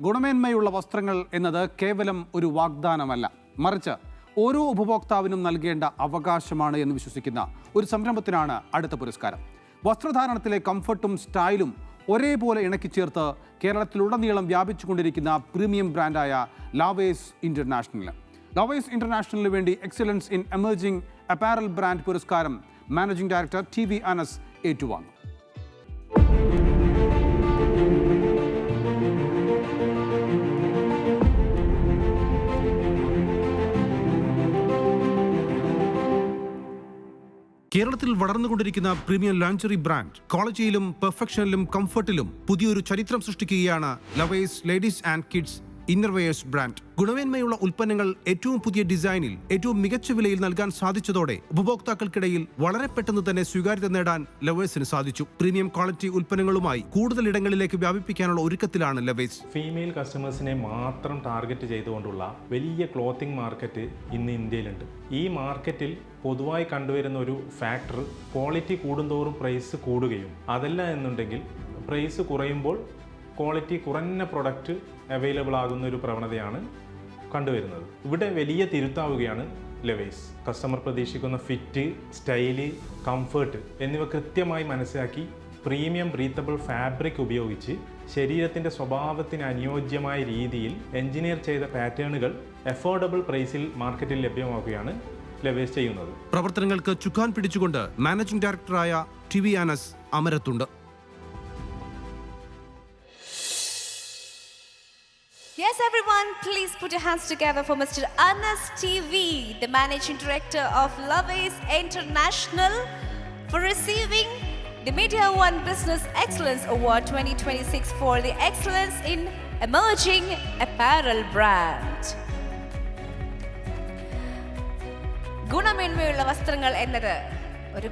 ഗുണമേന്മയുള്ള വസ്ത്രങ്ങൾ എന്നത് കേവലം ഒരു വാഗ്ദാനമല്ല, മറിച്ച് ഓരോ ഉപഭോക്താവിനും നൽകേണ്ട അവകാശമാണ് എന്ന് വിശ്വസിക്കുന്ന ഒരു സംരംഭത്തിനാണ് അടുത്ത പുരസ്കാരം. വസ്ത്രധാരണത്തിലെ കംഫർട്ടും സ്റ്റൈലും ഒരേപോലെ ഇണക്കിച്ചേർത്ത് കേരളത്തിലുടനീളം വ്യാപിച്ചുകൊണ്ടിരിക്കുന്ന പ്രീമിയം ബ്രാൻഡായ ലവേഴ്സ് ഇന്റർനാഷണൽ. ലവേഴ്സ് ഇന്റർനാഷണലിന് വേണ്ടി excellence in emerging apparel brand പുരസ്കാരം മാനേജിംഗ് ഡയറക്ടർ TV അനസ് ഏറ്റുവാങ്ങി. കേരളത്തിൽ വളർന്നുകൊണ്ടിരിക്കുന്ന പ്രീമിയം ലോഞ്ചറി ബ്രാൻഡ് ക്വാളിറ്റിയിലും പെർഫെക്ഷനിലും കംഫർട്ടിലും പുതിയൊരു ചരിത്രം സൃഷ്ടിക്കുകയാണ് lovers ladies and kids innerwears brand. ഗുണമേന്മയുള്ള ഉൽപ്പന്നങ്ങൾ ഏറ്റവും പുതിയ ഡിസൈനിൽ ഏറ്റവും മികച്ച വിലയിൽ നൽകാൻ സാധിച്ചതോടെ ഉപഭോക്താക്കൾക്കിടയിൽ വളരെ പെട്ടെന്ന് തന്നെ സ്വീകാര്യത നേടാൻ ലവേഴ്സിന് സാധിച്ചു. പ്രീമിയം ക്വാളിറ്റി ഉൽപ്പന്നങ്ങളുമായി കൂടുതൽ ഇടങ്ങളിലേക്ക് വ്യാപിപ്പിക്കാനുള്ള ഒരുക്കത്തിലാണ് ലവേഴ്സ്. ഫീമെയിൽ കസ്റ്റമേഴ്സിനെ മാത്രം ടാർഗറ്റ് ചെയ്തുകൊണ്ടുള്ള വലിയ ക്ലോത്തിങ് മാർക്കറ്റ് ഇന്ന് ഇന്ത്യയിലുണ്ട്. ഈ മാർക്കറ്റിൽ പൊതുവായി കണ്ടുവരുന്ന ഒരു ഫാക്ടർ ക്വാളിറ്റി കൂടുന്തോറും പ്രൈസ് കൂടുകയും, അതല്ല എന്നുണ്ടെങ്കിൽ പ്രൈസ് കുറയുമ്പോൾ ക്വാളിറ്റി കുറഞ്ഞ പ്രൊഡക്റ്റ് അവൈലബിൾ ആകുന്ന ഒരു പ്രവണതയാണ് കണ്ടുവരുന്നത്. ഇവിടെ വലിയ തിരുത്താവുകയാണ് ലവേഴ്സ്. കസ്റ്റമർ പ്രതീക്ഷിക്കുന്ന ഫിറ്റ്, സ്റ്റൈല്, കംഫർട്ട് എന്നിവ കൃത്യമായി മനസ്സിലാക്കി പ്രീമിയം ബ്രീത്തബിൾ ഫാബ്രിക് ഉപയോഗിച്ച് ശരീരത്തിൻ്റെ സ്വഭാവത്തിന് അനുയോജ്യമായ രീതിയിൽ എഞ്ചിനീയർ ചെയ്ത പാറ്റേണുകൾ അഫോർഡബിൾ പ്രൈസിൽ മാർക്കറ്റിൽ ലഭ്യമാക്കുകയാണ് ലവേഴ്സ് ചെയ്യുന്നത്. പ്രവർത്തനങ്ങൾക്ക് ചുക്കാൻ പിടിച്ചുകൊണ്ട് മാനേജിംഗ് ഡയറക്ടറായ TV Anas അമരത്തുണ്ട്. Yes, everyone, please put your hands together for Mr. Anas TV, the Managing Director of Lവേഴ്സ് International, for receiving the Media One Business Excellence Award 2026 for the Excellence in Emerging Apparel Brand. ഗുണമേന്മയുള്ള വസ്ത്രങ്ങൾ എന്നത് ഒരു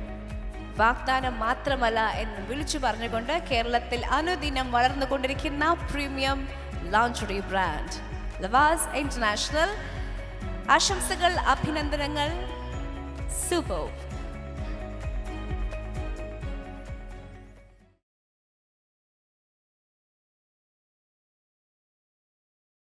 വാഗ്ദാനം മാത്രമല്ല എന്ന് വിളിച്ചു പറഞ്ഞുകൊണ്ട് കേരളത്തിൽ അനുദിനം വളർന്നുകൊണ്ടിരിക്കുന്ന premium lingerie brand lovers international. ആശംസകൾ, അഭിനന്ദനങ്ങൾ. സൂപ്പർ.